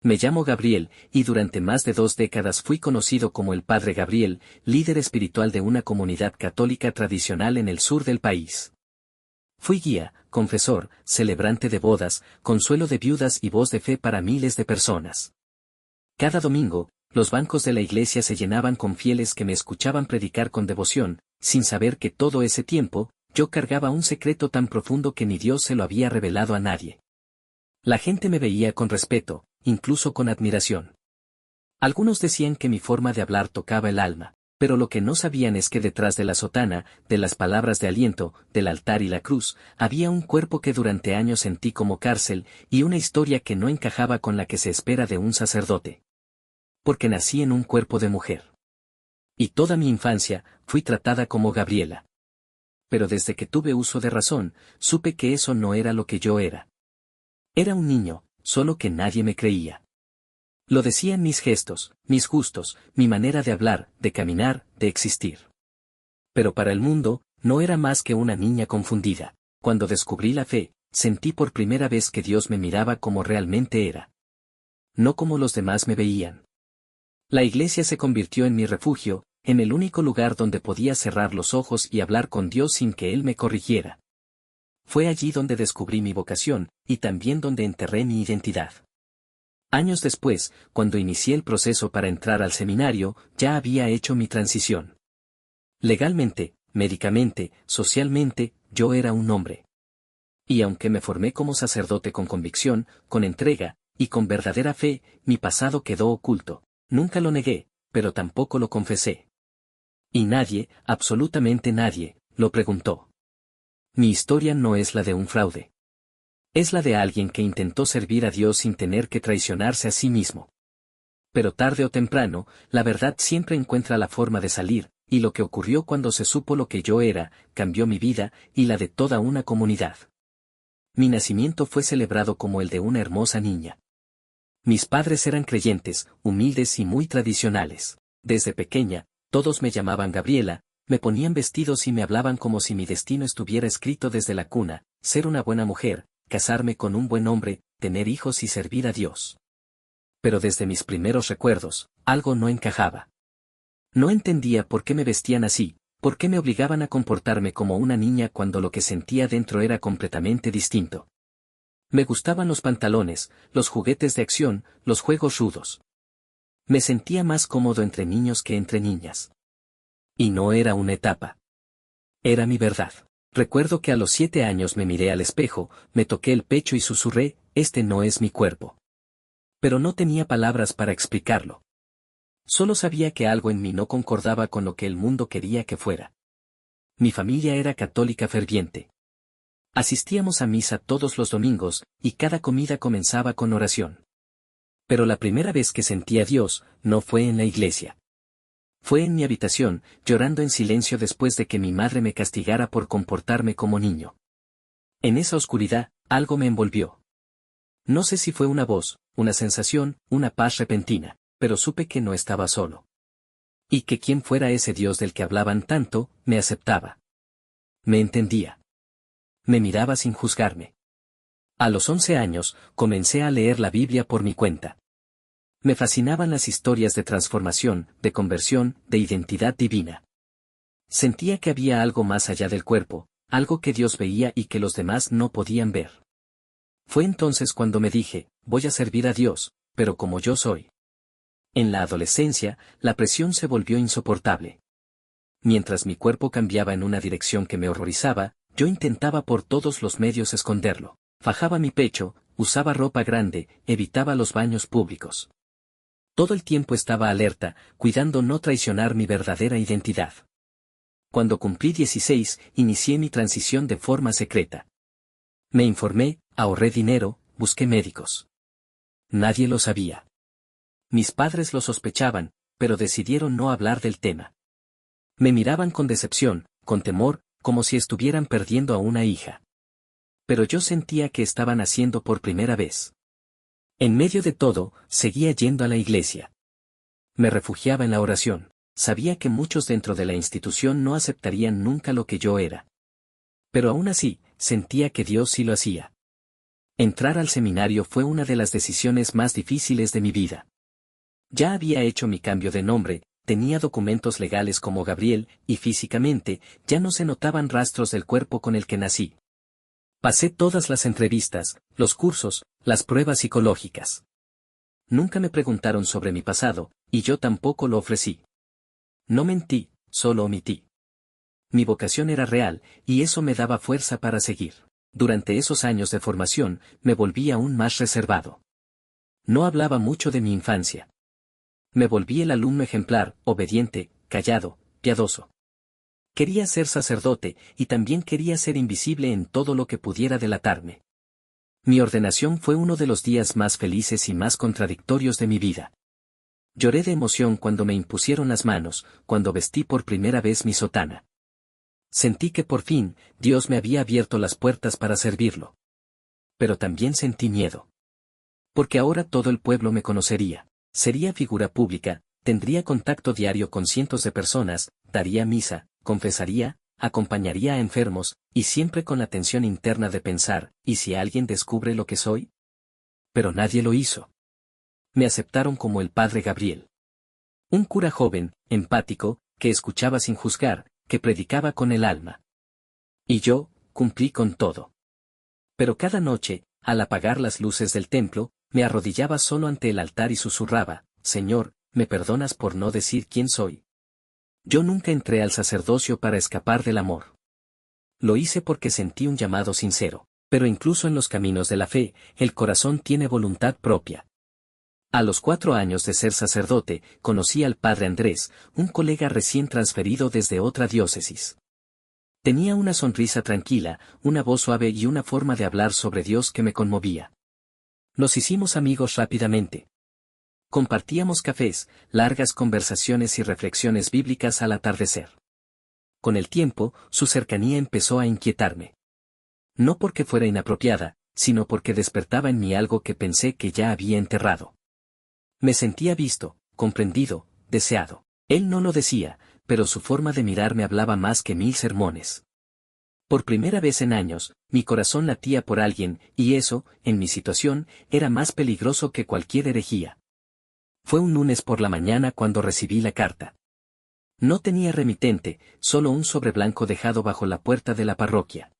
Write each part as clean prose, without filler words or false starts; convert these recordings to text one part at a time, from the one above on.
Me llamo Gabriel, y durante más de 2 décadas fui conocido como el Padre Gabriel, líder espiritual de una comunidad católica tradicional en el sur del país. Fui guía, confesor, celebrante de bodas, consuelo de viudas y voz de fe para miles de personas. Cada domingo, los bancos de la iglesia se llenaban con fieles que me escuchaban predicar con devoción, sin saber que todo ese tiempo, yo cargaba un secreto tan profundo que ni Dios se lo había revelado a nadie. La gente me veía con respeto, incluso con admiración. Algunos decían que mi forma de hablar tocaba el alma, pero lo que no sabían es que detrás de la sotana, de las palabras de aliento, del altar y la cruz, había un cuerpo que durante años sentí como cárcel, y una historia que no encajaba con la que se espera de un sacerdote. Porque nací en un cuerpo de mujer. Y toda mi infancia, fui tratada como Gabriela. Pero desde que tuve uso de razón, supe que eso no era lo que yo era. Era un niño, solo que nadie me creía. Lo decían mis gestos, mis gustos, mi manera de hablar, de caminar, de existir. Pero para el mundo, no era más que una niña confundida. Cuando descubrí la fe, sentí por primera vez que Dios me miraba como realmente era. No como los demás me veían. La iglesia se convirtió en mi refugio, en el único lugar donde podía cerrar los ojos y hablar con Dios sin que Él me corrigiera. Fue allí donde descubrí mi vocación, y también donde enterré mi identidad. Años después, cuando inicié el proceso para entrar al seminario, ya había hecho mi transición. Legalmente, médicamente, socialmente, yo era un hombre. Y aunque me formé como sacerdote con convicción, con entrega, y con verdadera fe, mi pasado quedó oculto. Nunca lo negué, pero tampoco lo confesé. Y nadie, absolutamente nadie, lo preguntó. Mi historia no es la de un fraude. Es la de alguien que intentó servir a Dios sin tener que traicionarse a sí mismo. Pero tarde o temprano, la verdad siempre encuentra la forma de salir, y lo que ocurrió cuando se supo lo que yo era, cambió mi vida, y la de toda una comunidad. Mi nacimiento fue celebrado como el de una hermosa niña. Mis padres eran creyentes, humildes y muy tradicionales. Desde pequeña, todos me llamaban Gabriela, me ponían vestidos y me hablaban como si mi destino estuviera escrito desde la cuna, ser una buena mujer, casarme con un buen hombre, tener hijos y servir a Dios. Pero desde mis primeros recuerdos, algo no encajaba. No entendía por qué me vestían así, por qué me obligaban a comportarme como una niña cuando lo que sentía dentro era completamente distinto. Me gustaban los pantalones, los juguetes de acción, los juegos rudos. Me sentía más cómodo entre niños que entre niñas. Y no era una etapa. Era mi verdad. Recuerdo que a los 7 años me miré al espejo, me toqué el pecho y susurré, este no es mi cuerpo. Pero no tenía palabras para explicarlo. Solo sabía que algo en mí no concordaba con lo que el mundo quería que fuera. Mi familia era católica ferviente. Asistíamos a misa todos los domingos, y cada comida comenzaba con oración. Pero la primera vez que sentí a Dios, no fue en la iglesia. Fue en mi habitación, llorando en silencio después de que mi madre me castigara por comportarme como niño. En esa oscuridad, algo me envolvió. No sé si fue una voz, una sensación, una paz repentina, pero supe que no estaba solo. Y que quien fuera ese Dios del que hablaban tanto, me aceptaba. Me entendía. Me miraba sin juzgarme. A los 11 años, comencé a leer la Biblia por mi cuenta. Me fascinaban las historias de transformación, de conversión, de identidad divina. Sentía que había algo más allá del cuerpo, algo que Dios veía y que los demás no podían ver. Fue entonces cuando me dije, voy a servir a Dios, pero como yo soy. En la adolescencia, la presión se volvió insoportable. Mientras mi cuerpo cambiaba en una dirección que me horrorizaba, yo intentaba por todos los medios esconderlo. Fajaba mi pecho, usaba ropa grande, evitaba los baños públicos. Todo el tiempo estaba alerta, cuidando no traicionar mi verdadera identidad. Cuando cumplí 16, inicié mi transición de forma secreta. Me informé, ahorré dinero, busqué médicos. Nadie lo sabía. Mis padres lo sospechaban, pero decidieron no hablar del tema. Me miraban con decepción, con temor, como si estuvieran perdiendo a una hija. Pero yo sentía que estaban haciendo por primera vez. En medio de todo, seguía yendo a la iglesia. Me refugiaba en la oración. Sabía que muchos dentro de la institución no aceptarían nunca lo que yo era. Pero aún así, sentía que Dios sí lo hacía. Entrar al seminario fue una de las decisiones más difíciles de mi vida. Ya había hecho mi cambio de nombre, tenía documentos legales como Gabriel, y físicamente, ya no se notaban rastros del cuerpo con el que nací. Pasé todas las entrevistas, los cursos, las pruebas psicológicas. Nunca me preguntaron sobre mi pasado, y yo tampoco lo ofrecí. No mentí, solo omití. Mi vocación era real, y eso me daba fuerza para seguir. Durante esos años de formación, me volví aún más reservado. No hablaba mucho de mi infancia. Me volví el alumno ejemplar, obediente, callado, piadoso. Quería ser sacerdote, y también quería ser invisible en todo lo que pudiera delatarme. Mi ordenación fue uno de los días más felices y más contradictorios de mi vida. Lloré de emoción cuando me impusieron las manos, cuando vestí por primera vez mi sotana. Sentí que por fin, Dios me había abierto las puertas para servirlo. Pero también sentí miedo. Porque ahora todo el pueblo me conocería. Sería figura pública, tendría contacto diario con cientos de personas, daría misa, confesaría, acompañaría a enfermos, y siempre con la tensión interna de pensar, ¿y si alguien descubre lo que soy? Pero nadie lo hizo. Me aceptaron como el padre Gabriel. Un cura joven, empático, que escuchaba sin juzgar, que predicaba con el alma. Y yo, cumplí con todo. Pero cada noche, al apagar las luces del templo, me arrodillaba solo ante el altar y susurraba, Señor, ¿me perdonas por no decir quién soy? Yo nunca entré al sacerdocio para escapar del amor. Lo hice porque sentí un llamado sincero, pero incluso en los caminos de la fe, el corazón tiene voluntad propia. A los 4 años de ser sacerdote, conocí al padre Andrés, un colega recién transferido desde otra diócesis. Tenía una sonrisa tranquila, una voz suave y una forma de hablar sobre Dios que me conmovía. Nos hicimos amigos rápidamente. Compartíamos cafés, largas conversaciones y reflexiones bíblicas al atardecer. Con el tiempo, su cercanía empezó a inquietarme. No porque fuera inapropiada, sino porque despertaba en mí algo que pensé que ya había enterrado. Me sentía visto, comprendido, deseado. Él no lo decía, pero su forma de mirarme hablaba más que 1000 sermones. Por primera vez en años, mi corazón latía por alguien, y eso, en mi situación, era más peligroso que cualquier herejía. Fue un lunes por la mañana cuando recibí la carta. No tenía remitente, solo un sobre blanco dejado bajo la puerta de la parroquia.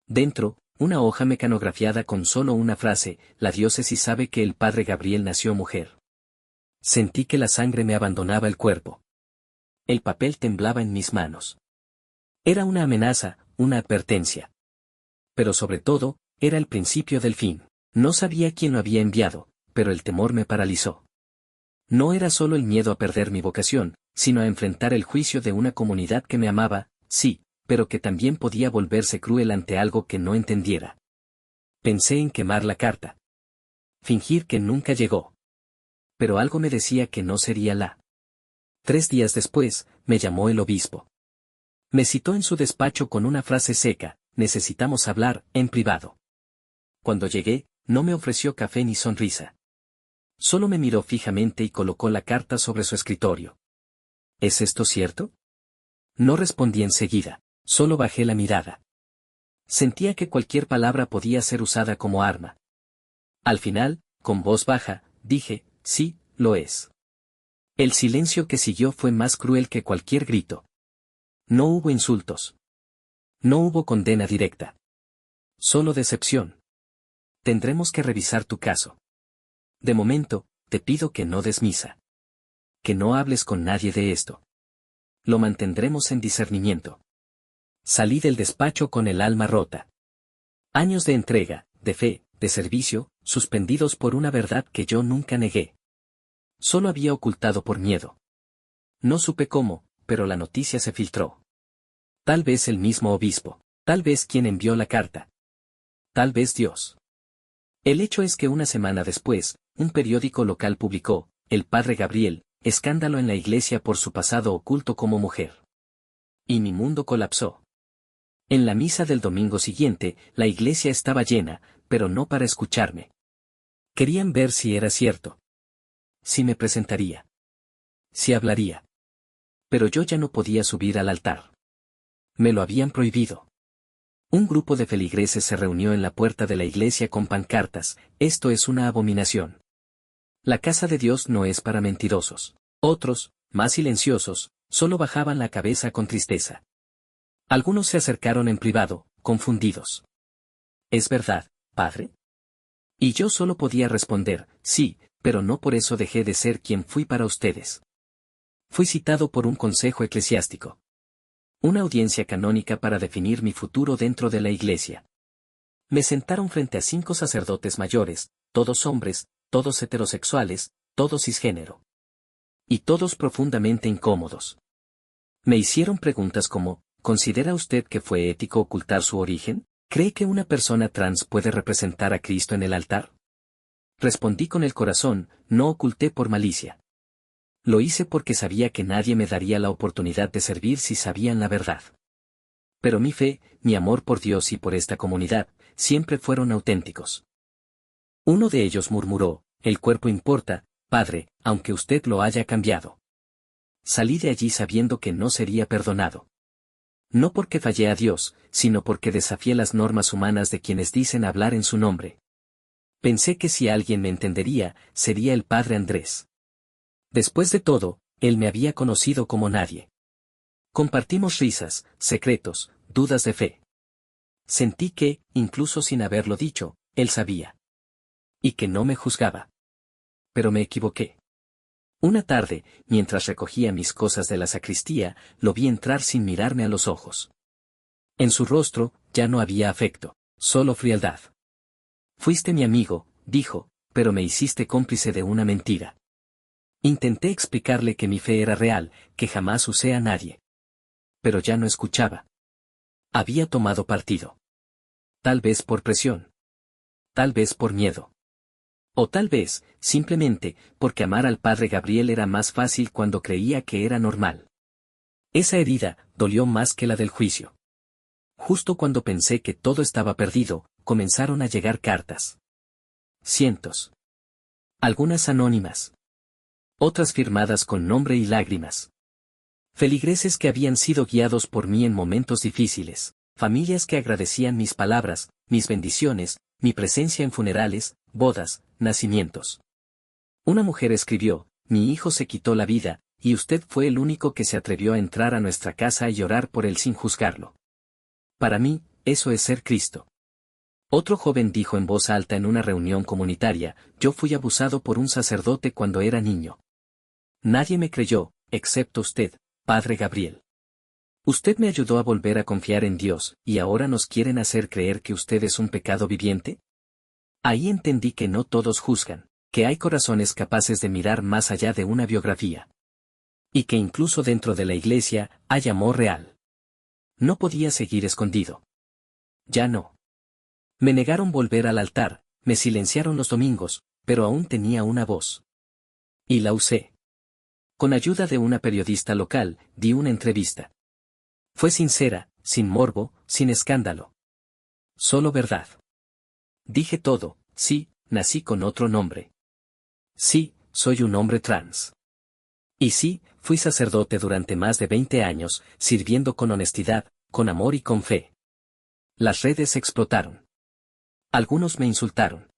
Dentro, una hoja mecanografiada con solo una frase, la diócesis sabe que el padre Gabriel nació mujer. Sentí que la sangre me abandonaba el cuerpo. El papel temblaba en mis manos. Era una amenaza, una advertencia. Pero sobre todo, era el principio del fin. No sabía quién lo había enviado, pero el temor me paralizó. No era solo el miedo a perder mi vocación, sino a enfrentar el juicio de una comunidad que me amaba, sí, pero que también podía volverse cruel ante algo que no entendiera. Pensé en quemar la carta. Fingir que nunca llegó. Pero algo me decía que no sería la. 3 días después, me llamó el obispo. Me citó en su despacho con una frase seca, necesitamos hablar, en privado. Cuando llegué, no me ofreció café ni sonrisa. Solo me miró fijamente y colocó la carta sobre su escritorio. ¿Es esto cierto? No respondí enseguida, solo bajé la mirada. Sentía que cualquier palabra podía ser usada como arma. Al final, con voz baja, dije, sí, lo es. El silencio que siguió fue más cruel que cualquier grito. No hubo insultos. No hubo condena directa. Solo decepción. Tendremos que revisar tu caso. De momento, te pido que no des misa. Que no hables con nadie de esto. Lo mantendremos en discernimiento. Salí del despacho con el alma rota. Años de entrega, de fe, de servicio, suspendidos por una verdad que yo nunca negué. Solo había ocultado por miedo. No supe cómo, pero la noticia se filtró. Tal vez el mismo obispo, tal vez quien envió la carta. Tal vez Dios. El hecho es que una semana después, un periódico local publicó, El padre Gabriel, escándalo en la iglesia por su pasado oculto como mujer. Y mi mundo colapsó. En la misa del domingo siguiente, la iglesia estaba llena, pero no para escucharme. Querían ver si era cierto. Si me presentaría. Si hablaría. Pero yo ya no podía subir al altar. Me lo habían prohibido. Un grupo de feligreses se reunió en la puerta de la iglesia con pancartas: esto es una abominación. La casa de Dios no es para mentirosos. Otros, más silenciosos, solo bajaban la cabeza con tristeza. Algunos se acercaron en privado, confundidos. ¿Es verdad, padre? Y yo solo podía responder: sí, pero no por eso dejé de ser quien fui para ustedes. Fui citado por un consejo eclesiástico. Una audiencia canónica para definir mi futuro dentro de la iglesia. Me sentaron frente a 5 sacerdotes mayores, todos hombres, todos heterosexuales, todos cisgénero. Y todos profundamente incómodos. Me hicieron preguntas como: ¿considera usted que fue ético ocultar su origen? ¿Cree que una persona trans puede representar a Cristo en el altar? Respondí con el corazón: no oculté por malicia. Lo hice porque sabía que nadie me daría la oportunidad de servir si sabían la verdad. Pero mi fe, mi amor por Dios y por esta comunidad, siempre fueron auténticos. Uno de ellos murmuró: el cuerpo importa, padre, aunque usted lo haya cambiado. Salí de allí sabiendo que no sería perdonado. No porque fallé a Dios, sino porque desafié las normas humanas de quienes dicen hablar en su nombre. Pensé que si alguien me entendería, sería el padre Andrés. Después de todo, él me había conocido como nadie. Compartimos risas, secretos, dudas de fe. Sentí que, incluso sin haberlo dicho, él sabía. Y que no me juzgaba. Pero me equivoqué. Una tarde, mientras recogía mis cosas de la sacristía, lo vi entrar sin mirarme a los ojos. En su rostro, ya no había afecto, solo frialdad. Fuiste mi amigo, dijo, pero me hiciste cómplice de una mentira. Intenté explicarle que mi fe era real, que jamás usé a nadie. Pero ya no escuchaba. Había tomado partido. Tal vez por presión. Tal vez por miedo. O tal vez, simplemente, porque amar al padre Gabriel era más fácil cuando creía que era normal. Esa herida dolió más que la del juicio. Justo cuando pensé que todo estaba perdido, comenzaron a llegar cartas. Cientos. Algunas anónimas. Otras firmadas con nombre y lágrimas. Feligreses que habían sido guiados por mí en momentos difíciles, familias que agradecían mis palabras, mis bendiciones, mi presencia en funerales, bodas, nacimientos. Una mujer escribió: mi hijo se quitó la vida, y usted fue el único que se atrevió a entrar a nuestra casa y llorar por él sin juzgarlo. Para mí, eso es ser Cristo. Otro joven dijo en voz alta en una reunión comunitaria: yo fui abusado por un sacerdote cuando era niño. Nadie me creyó, excepto usted, Padre Gabriel. Usted me ayudó a volver a confiar en Dios, ¿y ahora nos quieren hacer creer que usted es un pecado viviente? Ahí entendí que no todos juzgan, que hay corazones capaces de mirar más allá de una biografía. Y que incluso dentro de la iglesia, hay amor real. No podía seguir escondido. Ya no. Me negaron volver al altar, me silenciaron los domingos, pero aún tenía una voz. Y la usé. Con ayuda de una periodista local, di una entrevista. Fue sincera, sin morbo, sin escándalo. Solo verdad. Dije todo: sí, nací con otro nombre. Sí, soy un hombre trans. Y sí, fui sacerdote durante más de 20 años, sirviendo con honestidad, con amor y con fe. Las redes explotaron. Algunos me insultaron.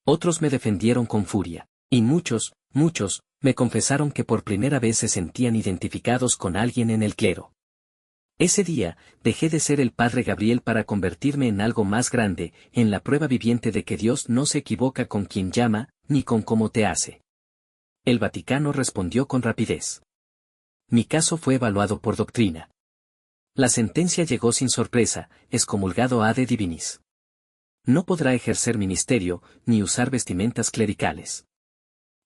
Otros me defendieron con furia. Y muchos, me confesaron que por primera vez se sentían identificados con alguien en el clero. Ese día, dejé de ser el padre Gabriel para convertirme en algo más grande, en la prueba viviente de que Dios no se equivoca con quien llama, ni con cómo te hace. El Vaticano respondió con rapidez. Mi caso fue evaluado por doctrina. La sentencia llegó sin sorpresa: excomulgado ad divinis. No podrá ejercer ministerio, ni usar vestimentas clericales.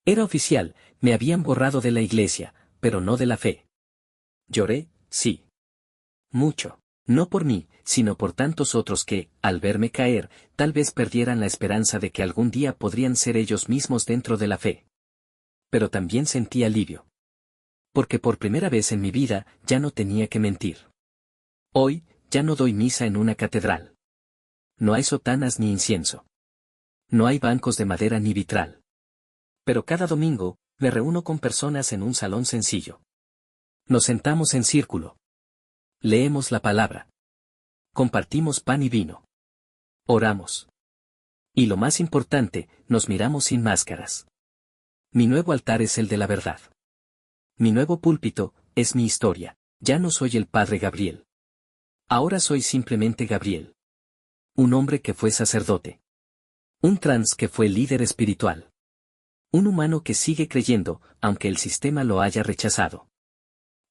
Era oficial, me habían borrado de la iglesia, pero no de la fe. Lloré, sí. Mucho. No por mí, sino por tantos otros que, al verme caer, tal vez perdieran la esperanza de que algún día podrían ser ellos mismos dentro de la fe. Pero también sentí alivio. Porque por primera vez en mi vida, ya no tenía que mentir. Hoy, ya no doy misa en una catedral. No hay sotanas ni incienso. No hay bancos de madera ni vitral. Pero cada domingo, me reúno con personas en un salón sencillo. Nos sentamos en círculo. Leemos la palabra. Compartimos pan y vino. Oramos. Y lo más importante, nos miramos sin máscaras. Mi nuevo altar es el de la verdad. Mi nuevo púlpito, es mi historia. Ya no soy el padre Gabriel. Ahora soy simplemente Gabriel. Un hombre que fue sacerdote. Un trans que fue líder espiritual. Un humano que sigue creyendo, aunque el sistema lo haya rechazado.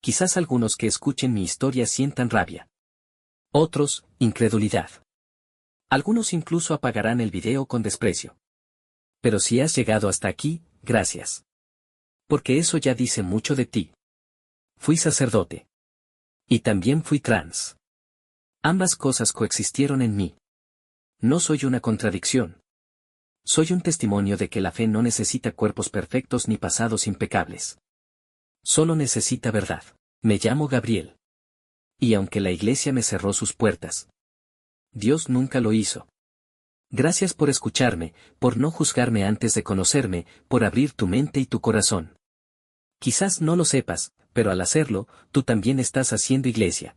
Quizás algunos que escuchen mi historia sientan rabia. Otros, incredulidad. Algunos incluso apagarán el video con desprecio. Pero si has llegado hasta aquí, gracias. Porque eso ya dice mucho de ti. Fui sacerdote. Y también fui trans. Ambas cosas coexistieron en mí. No soy una contradicción. Soy un testimonio de que la fe no necesita cuerpos perfectos ni pasados impecables. Solo necesita verdad. Me llamo Gabriel. Y aunque la iglesia me cerró sus puertas, Dios nunca lo hizo. Gracias por escucharme, por no juzgarme antes de conocerme, por abrir tu mente y tu corazón. Quizás no lo sepas, pero al hacerlo, tú también estás haciendo iglesia.